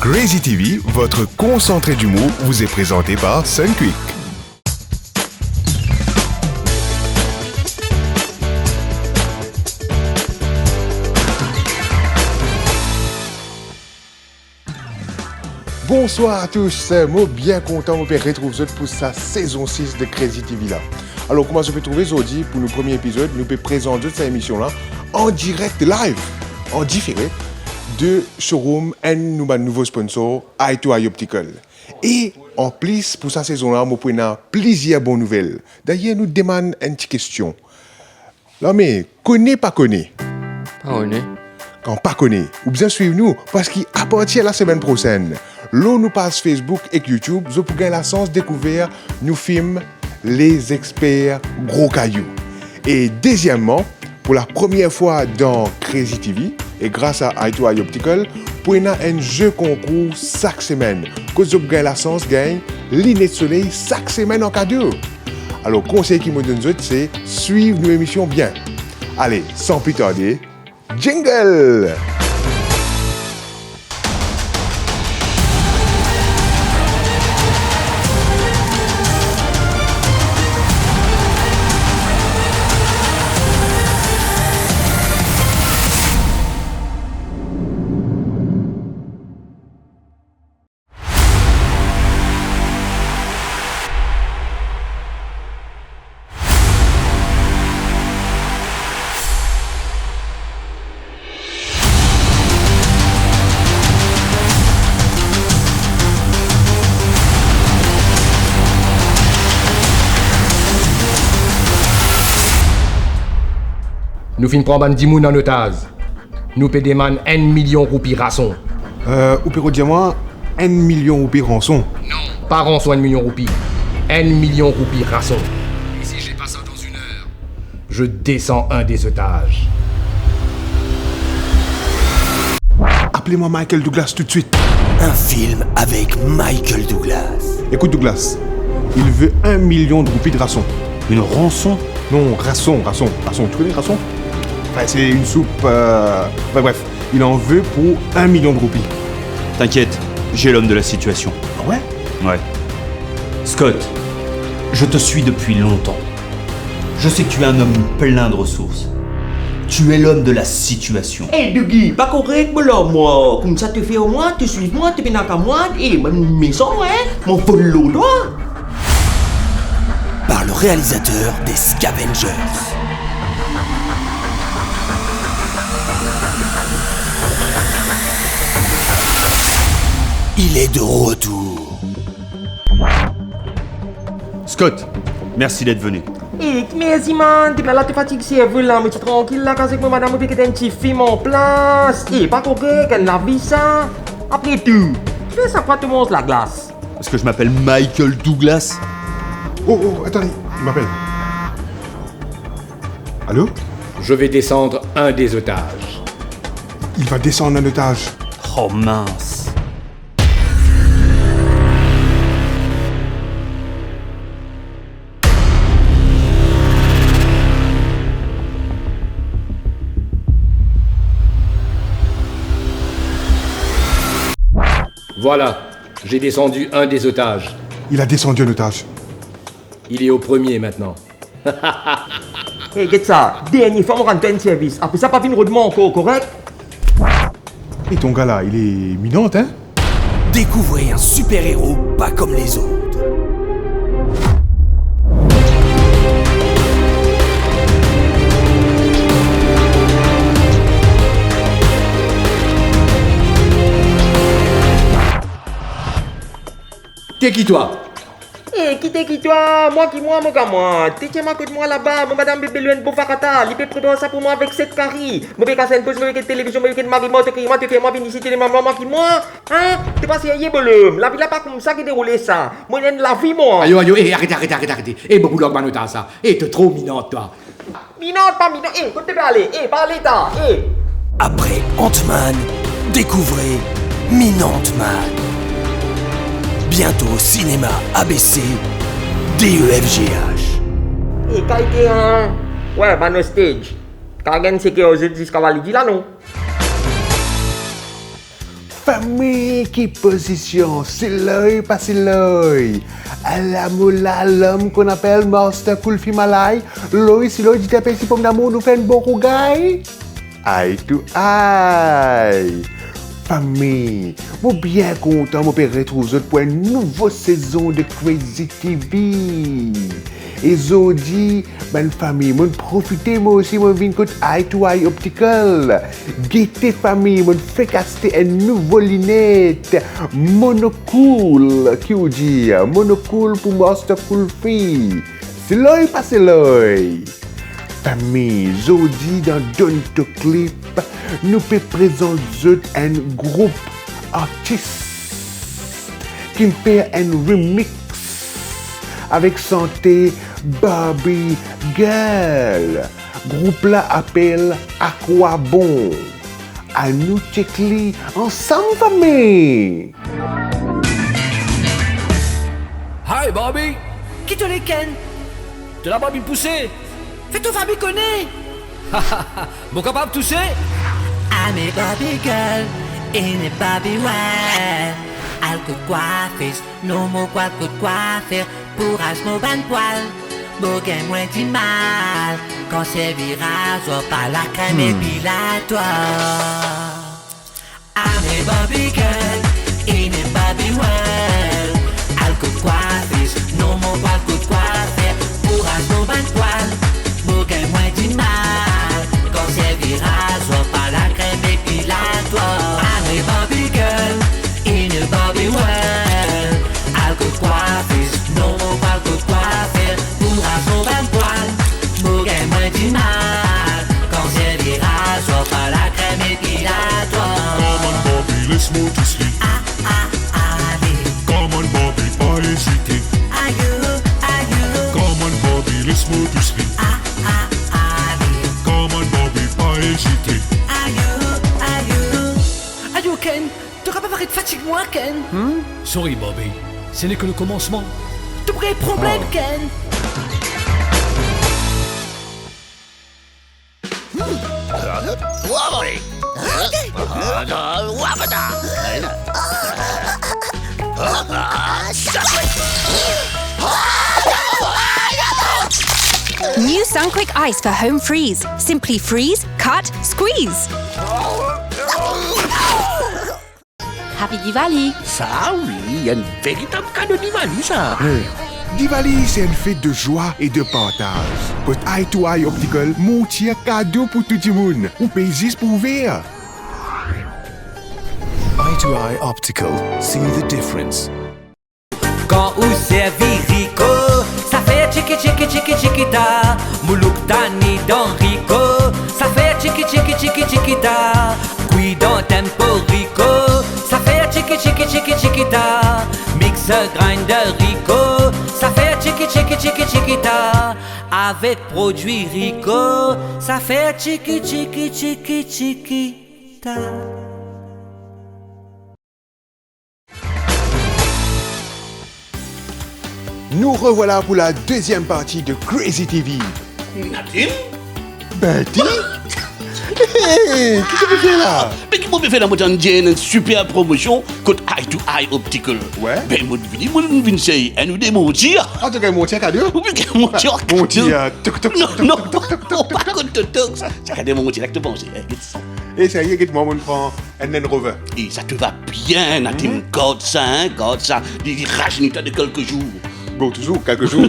Crazy TV, votre concentré d'humour, vous est présenté par Sunquick. Bonsoir à tous, moi bien content de vous retrouver pour sa saison 6 de Crazy TV là. Alors comment je peux trouver aujourd'hui pour notre premier épisode, nous peut présenter cette émission là en direct live, en différé de showroom et notre nouveau sponsor Eye2Eye Optical. Et en plus pour cette saison là, nous prenons plusieurs bonnes nouvelles. D'ailleurs nous demandons une petite question. Là mais connaît pas connaît. Pas connaît. Quand pas connaît, ou bien suivez-nous parce qu'à partir de la semaine prochaine, l'on nous passe Facebook et YouTube, vous pourrez la chance de découvrir nos films Les Experts Gros Cailloux. Et deuxièmement, pour la première fois dans Crazy TV, et grâce à Eye2Eye Optical, pour un jeu concours chaque semaine, que vous avez la chance de gagner lunettes de soleil chaque semaine en cadeau. Alors, le conseil qui me donne, c'est suivre nos émissions bien. Allez, sans plus tarder, jingle! Nous fin prendre un dimoun en otage. Nous peut demander 1 million roupies rançon. Ou peut dire moi 1 million roupies rançon. Non, pas rançon 1 million roupies. 1 million roupies rançon. Et si j'ai pas ça dans une heure, je descends un des otages. Appelez-moi Michael Douglas tout de suite. Un film avec Michael Douglas. Écoute Douglas, il veut 1 million de roupies de rançon. Une rançon? Non, rançon. Tu connais rançon? Enfin, c'est une soupe... Enfin bref, il en veut pour 1 million de roupies. T'inquiète, j'ai l'homme de la situation. Ah ouais? Ouais. Scott, je te suis depuis longtemps. Je sais que tu es un homme plein de ressources. Tu es l'homme de la situation. Eh Dougie, pas correct moi. Comme ça te fait au moins, tu suis moi, tu viens à moi, et même maison, hein, mon follow toi. Par le réalisateur des Scavengers. Il est de retour. Scott, merci d'être venu. Eh, merci man, t'es là, t'es fatigué, c'est vous là, mais tu es tranquille là, quand c'est que madame, puis que t'as un petit film en place. Eh, pas correct, elle a vu ça. Après tout, fais ça quoi tout le monde la glace. Parce que je m'appelle Michael Douglas. Oh, attendez, il m'appelle. Allô? Je vais descendre un des otages. Il va descendre un otage. Oh mince. Voilà, j'ai descendu un des otages. Il a descendu un otage. Il est au premier maintenant. Eh, get ça, dernière fois, on rentre un service. Après ça, pas venir redemander encore, correct? Et ton gars là, il est minante, hein? Découvrez un super-héros pas comme les autres. T'es qui toi? Eh, qui toi? Moi, mon gars, moi. T'es qui m'a côté moi là-bas? Mon madame bébé lui pour Fakata. Il peut préparer ça pour moi avec 7 caries. Mon bébé casse une pause, mon bébé télévision, mon bébé marie-moi, te moi, te fais moi, venir ici, t'es maman, qui moi? Hein? T'es pas sérieux, bonhomme. La vie là pas comme ça qui déroule ça. Moi, j'ai la vie, moi. Ayo, eh, arrête. Eh, beaucoup d'hommes manota ça. Eh, t'es trop minante, toi. Minante, pas minante. Eh, quand tu peux aller? Eh, pas l'état. Eh. Après Ant-Man, découvrez Minante Man. Bientôt au cinéma ABC, DEFGH. Eh, quand il hein? Ouais, bah, no stage. Quand il y a une séquence jusqu'à Validi là, non? Famille qui position, c'est l'œil, pas c'est l'œil. À la moula, l'homme qu'on appelle Master Kulfi Malay, l'œil, c'est l'œil du tapé, si pour l'amour nous fait une bon rougaille. Eye to eye. Famille, je suis bien content de me retrouver pour une nouvelle saison de Crazy TV. Et aujourd'hui, bonne famille, je profite moi aussi, je viens de Eye to Eye Optical. Guettez famille, je fais caster une nouvelle lunette. Monocool, qui vous dit? Monocool pour Master Kulfi. C'est l'œil, pas c'est l'œil. Famille, aujourd'hui dans Don't Clip, nous peut présenter un groupe artiste qui me fait un remix avec santé Barbie Girl. Groupe là appelle Aquabon. À nous checker ensemble famille. Hi Barbie. Qui te les ken? De la Barbie poussée. Fais-toi Barbie connaît. Bon capable tousser? I'm a Barbie girl in a Barbie world. Alcool coiffeuse, no more quoi que coiffer. Pour mon ban poil, boguin moins du mal. Quand c'est virage, on pas la crème épilatoire. I'm a Barbie girl in a Barbie world. Alcool coiffeuse, no more quoi que coiffer. Pour mon ban poil, boguin moins du mal. Quand c'est virage, on pas la crème épilatoire. I'm a Barbie girl in a Barbie world. Alcool coiffeuse, no more quoi que coiffer. Pour mon ban poil, boguin moins du mal. Quand c'est virage, on pas la crème épilatoire. Come on, Bobby, let's move to sleep. Come on, Bobby, pas hésiter. Come on, Bobby, let's move to sleep. Come on, Bobby, pas hésiter. Ayo Ken, t'auras pas parlé de fatigue moi Ken? Sorry Bobby, ce n'est que le commencement. De vrais problèmes Ken. New Sunquick Ice for home freeze. Simply freeze, cut, squeeze. Happy Diwali! Ça, oui, un véritable cadeau Diwali, ça. Diwali, c'est une fête de joie et de partage. Pour Eye to Eye Optical, mon petit cadeau pour tout le monde. On peut juste pour ouvrir. Eye to Eye Optical. See the difference. Quand ou servi Rico, ça fait chiki chiki chiki chiquita. Moulouk Dani dans Rico, ça fait chiki chiki chiki chiquita. Qui dans Tempo Rico, ça fait chiki chiki chiki chiquita. Mixer grinder Rico, ça fait chiki chiki chiki chiquita. Avec produit Rico, ça fait chiki chiki chiki chiquita. Nous revoilà pour la deuxième partie de Crazy TV. Nadim? Betty? Hey, qu'est-ce que tu fais là? Mais qui m'a fait la moitié une super promotion contre Eye to Eye Optical. Ouais. Ben, moi, je viens essayer à nous démentir. Ah, tu as mon petit cadeau? Ou bien mentir. Mon petit toc toc Non, toc non, toc toc toc toc. pas contre toc. Ça a des mentir, là que tu penses. Et ça y est, moi, on prend un Land Rover. Et ça te va bien, Nadim. Garde ça, hein, garde ça. Des rajeunissants de quelques jours. Bon, toujours, quelques jours.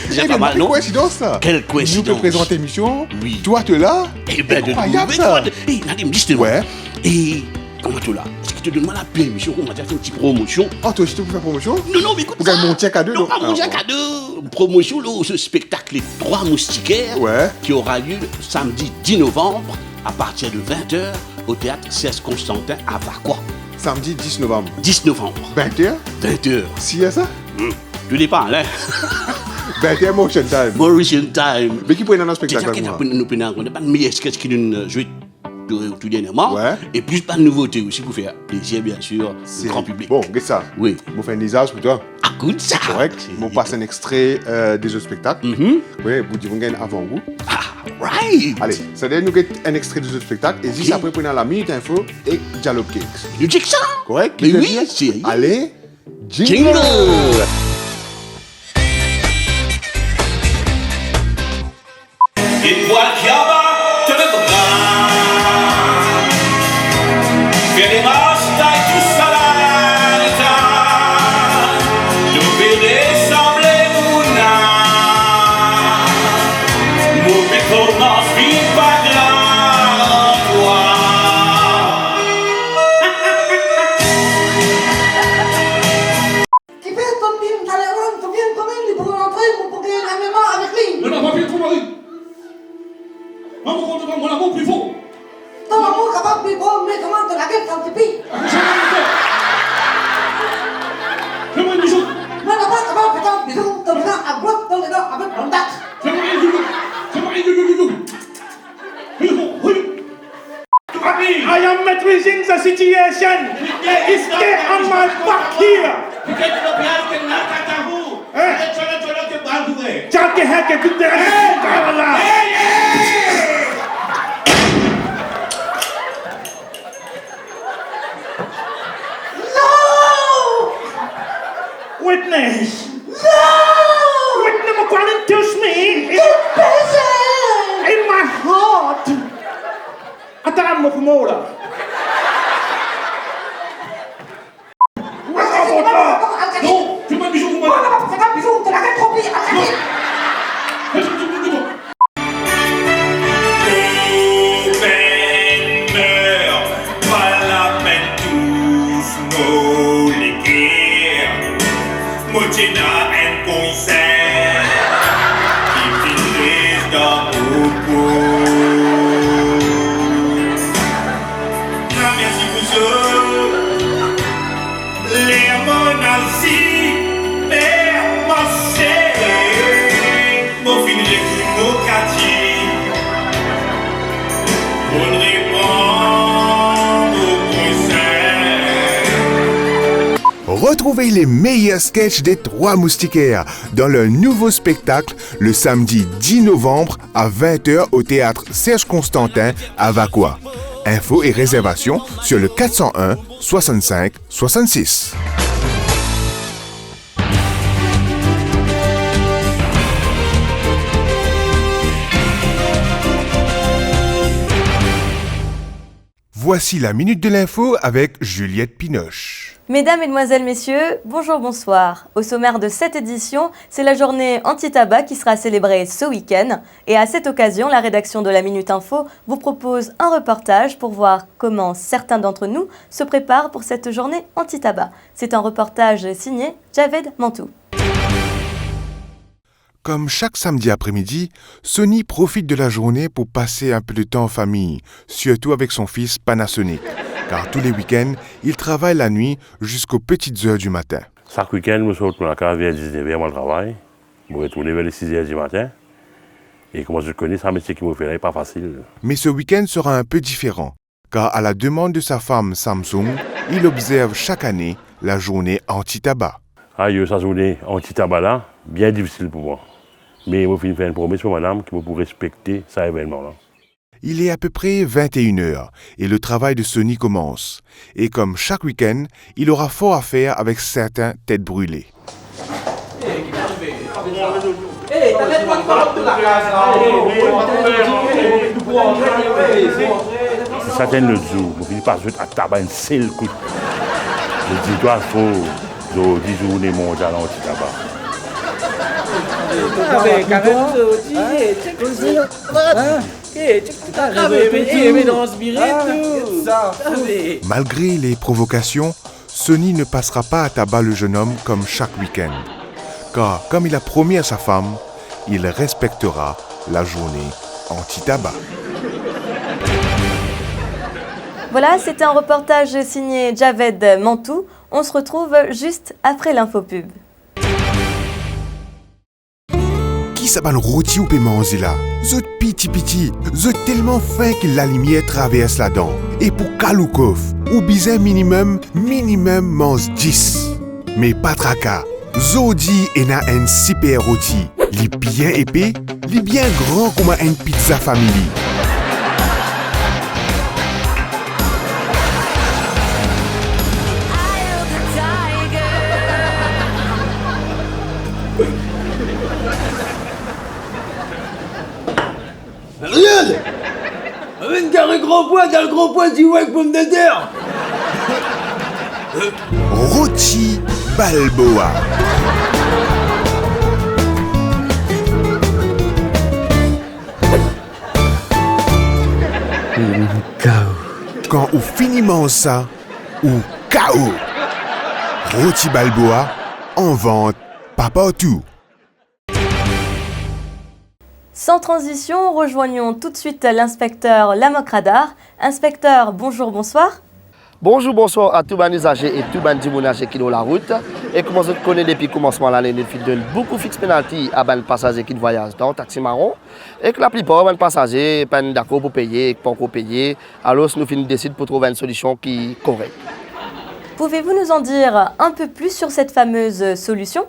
Déjà pas mal, non? Quelle coïncidence, ça? Quelle coïncidence. Nous te présentons l'émission. Oui. Toi, tu es là? Eh ben, de incroyable, nouveau. ça. Et Nadim, justement. Ouais. Et comment tu es là? Est-ce que tu donnes-moi la permission qu'on va faire une petite promotion? Ah, toi aussi, tu peux faire promotion? Non, non, mais écoute Pour ça. gagner mon petit cadeau, Non, donc. pas mon petit Ah, cadeau. Promotion, là, ce spectacle Les Trois Moustiquaires. Ouais. Qui aura lieu samedi 10 novembre à partir de 20h au théâtre 16 Constantin à Vacquois. Samedi 10 novembre. 10 novembre. 20h? 20h. Si, y a ça? Tu dépends, hein? 20h motion time. Mauritian Time. Mais qui peut aller dans le Déjà spectacle qu'il y a avec moi? nous pas de meilleur sketch qui nous joué tout dernièrement. Ouais. Et plus pas de nouveautés aussi pour faire plaisir, bien sûr, au grand public. Bon, regarde ça. Oui. On fait un usage pour toi. Ah, good ça. Correct. On passe un extrait des autres spectacles. Oui, vous dites, vous gagnez avant-goût. Ah, Right. Allez, ça donne nous un extrait de ce spectacle et juste après, prenons la minute info et Dialogue Kicks. You dis que ça? Correct? Mais oui, c'est... Allez, jingle! Jingle. Étoile qui abat te le bras. Fais les rastailles tout ça là. Nous verrez sembler mouna. Mauvais commence, vite pas grand toi. Qui fait ton film, t'as l'air tu viens quand même pour rentrer pour gagner la mémoire avec lui. Ne m'a pas fait trop mari. Maman, compte pas mon amour plus fort. Ton amour capable plus beau, mais comment te la gueule quand tu pilles? Fais-moi une bisou. Moi là-bas, capable de faire un bisou, te faisant à bloc dans les dents avec un date. Fais-moi une bisou. Fais-moi une bisou. I am maîtrising the situation. It's there on my back here. Jack hack it to the Witness! No! Witness McQuarrie touched me in my heart! Attends, mon fumola! Non! Fais-moi un bisou, vous Moi là-bas, fais un bisou, te la gueule trop pire, arrête! Pas la peine tous nos léguères. Motina and concert. Qui finissent dans nos peaux. Non, merci pour ça. Les monazis, père, marché. Mon fin de mon quartier. On répond au concert. Retrouvez les meilleurs sketchs des Trois Moustiquaires dans leur nouveau spectacle le samedi 10 novembre à 20h au théâtre Serge Constantin à Vacois. Infos et réservations sur le 401 65 66. Voici la Minute de l'Info avec Juliette Pinoche. Mesdames, Mesdemoiselles, Messieurs, bonjour, bonsoir. Au sommaire de cette édition, c'est la journée anti-tabac qui sera célébrée ce week-end. Et à cette occasion, la rédaction de la Minute Info vous propose un reportage pour voir comment certains d'entre nous se préparent pour cette journée anti-tabac. C'est un reportage signé Javed Mantou. Comme chaque samedi après-midi, Sonny profite de la journée pour passer un peu de temps en famille, surtout avec son fils Panasonic. Car tous les week-ends, il travaille la nuit jusqu'aux petites heures du matin. Chaque week-end, je sors la case vers 19h, moi, le travail. Je retourne vers les 6h du matin. Et comme je connais, c'est un métier qui me fait pas facile. Mais ce week-end sera un peu différent, car à la demande de sa femme Samsung, il observe chaque année la journée anti-tabac. Sa journée anti-tabac là, bien difficile pour moi. Mais je vais faire une promesse pour madame qui pour respecter cet événement-là. Il est à peu près 21h et le travail de Sonny commence. Et comme chaque week-end, il aura fort à faire avec certains têtes brûlées. C'est certain le jour, je finis par jouer à tabac un seul coup. Je dis, toi, il faut 10 journées mondiales anti-tabac. Malgré les provocations, Sonny ne passera pas à tabac le jeune homme comme chaque week-end. Car comme il a promis à sa femme, il respectera la journée anti-tabac. Voilà, c'était un reportage signé Javed Mantou. On se retrouve juste après l'infopub. Qui s'appelle rôti ou paiement là? Zot piti, zot tellement fin que la lumière traverse la dent. Et pour Kaloukov, ou bizarre minimum mange 10. Mais pas tracas. Zodi en a un super rôti. Li bien épais, Il est bien grand comme une pizza family. Regarde! Avec un grand poids, dans le gros poids du wack pomme de terre! Rocky Balboa. Quand ou finiment ça, ou KO. Rocky Balboa, en vente, pas partout. Sans transition, rejoignons tout de suite l'inspecteur Lamok Radar. Inspecteur, bonjour, bonsoir. Bonjour, bonsoir à tous les usagers et tous les dimonages qui sont sur la route. Et comme vous connaissez depuis le commencement de l'année, nous donne beaucoup de fixe penalty à les passagers qui voyagent dans le taxi marron. Et que la plupart des passagers sont d'accord pour payer et pas encore payer. Alors nous décidons pour trouver une solution qui est correcte. Pouvez-vous nous en dire un peu plus sur cette fameuse solution?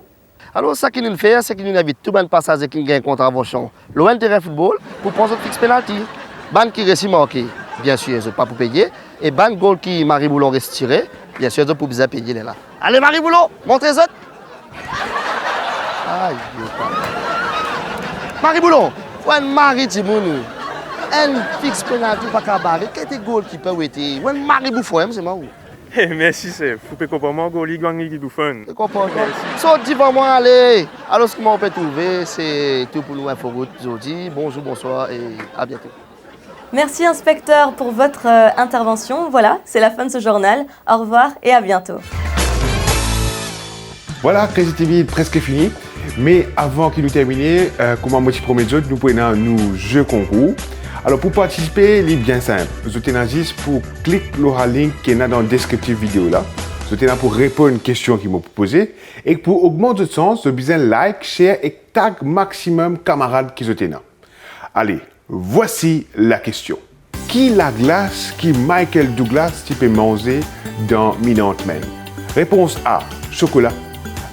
Alors, ce qu'il nous fait, c'est qu'il nous invite tous les passagers qui ont une contravention loin du terrain de football pour prendre un fixe penalty. Ban qui réussit marqué, bien sûr, ils n'ont pas pour payer. Et ban goal qui Marie Boulon reste tiré, bien sûr, ils ont pour bien payer là. Allez, Marie Boulon, montrez ça. Aïe, Marie Boulon, ouais, Marie Timonou, un fixe penalty pas qu'à barrer. Quel est goal qui peut être? Ouais, Marie Bouffon, c'est moi. Merci, c'est fou, peut comprendre mon goli gang qui bouffon. Tu comprends? Saute devant moi, allez. Alors, ce qu'on peut trouver, c'est tout pour nous Inforoute aujourd'hui. Bonjour, bonsoir et à bientôt. Merci, inspecteur, pour votre intervention. Voilà, c'est la fin de ce journal. Au revoir et à bientôt. Voilà, Crazy TV est presque fini. Mais avant qu'il nous termine, comme on te promet, nous prenons nos jeux concours. Alors pour participer, c'est bien simple. Vous êtes juste pour cliquer le link qui est dans la description vidéo là. Vous êtes là pour répondre à une question qui m'a posée. Et pour augmenter le sens, vous avez besoin de like, share et tag maximum camarades qui sont là. Allez, voici la question. Qui la glace qui Michael Douglas peut manger dans Minute Men? Réponse A, chocolat.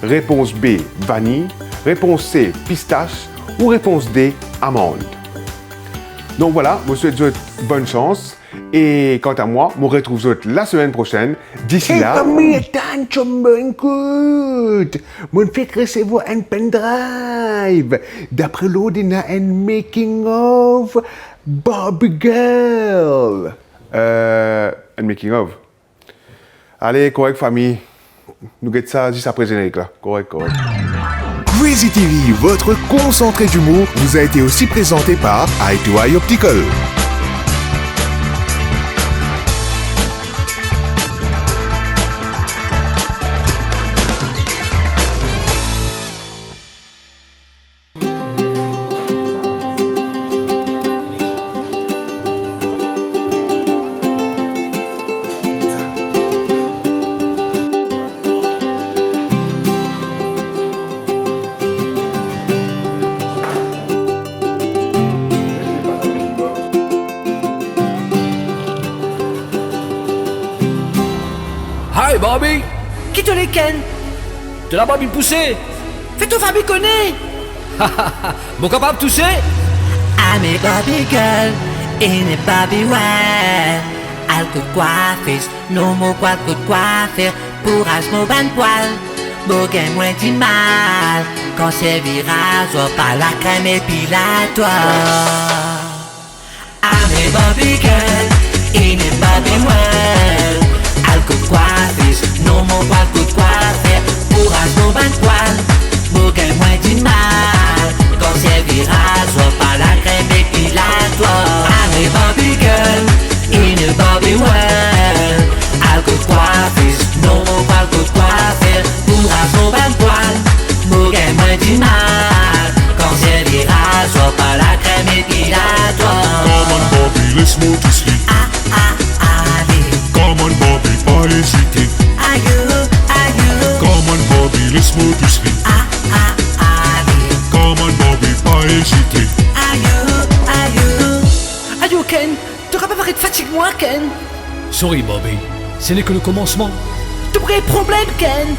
Réponse B, vanille. Réponse C, pistache. Ou réponse D, amande. Donc voilà, je vous souhaite bonne chance. Et quant à moi, je vous retrouve la semaine prochaine. D'ici là... écoute, je fais recevoir un pendrive. D'après l'autre, il y a un making of Barbie Girl. Un making of. Allez, correct famille. Nous guettons ça juste après le générique là. Correct. Crazy TV, votre concentré d'humour, vous a été aussi présenté par Eye2Eye Optical. Hi Barbie! Qui te les ken? De la Barbie poussée! Fais-toi fabriconner! Bon capable de tousser? I'm a Barbie girl in a Barbie world. Al coup de coiffeuse, non mon poil coup de coiffeur. Pour mon ban poil, mon gain moins du mal. Quand c'est virage, on pas la crème épilatoire. I'm a Barbie girl in a Barbie world. Al coup de coiffeuse, non mon poil coup de coiffeur. Pour mon ban poil, mon gain moins du mal. Quand c'est virage, on pas la crème épilatoire. I'm a Barbie girl in a Barbie world. Al coup de coiffeuse, non mon poil coup de coiffeur. Pour mon ban poil, mon gain moins du mal. Quand c'est virage, on pas la crème épilatoire. Come on Bobby, let's move to sleep. Come on Bobby, pas hésiter. Come on Bobby, let's move to sleep. Come on Bobby, pas hésiter. Ayo Ken, t'auras pas parlé de fatigue-moi Ken? Sorry Bobby, ce n'est que le commencement. De vrais problèmes Ken.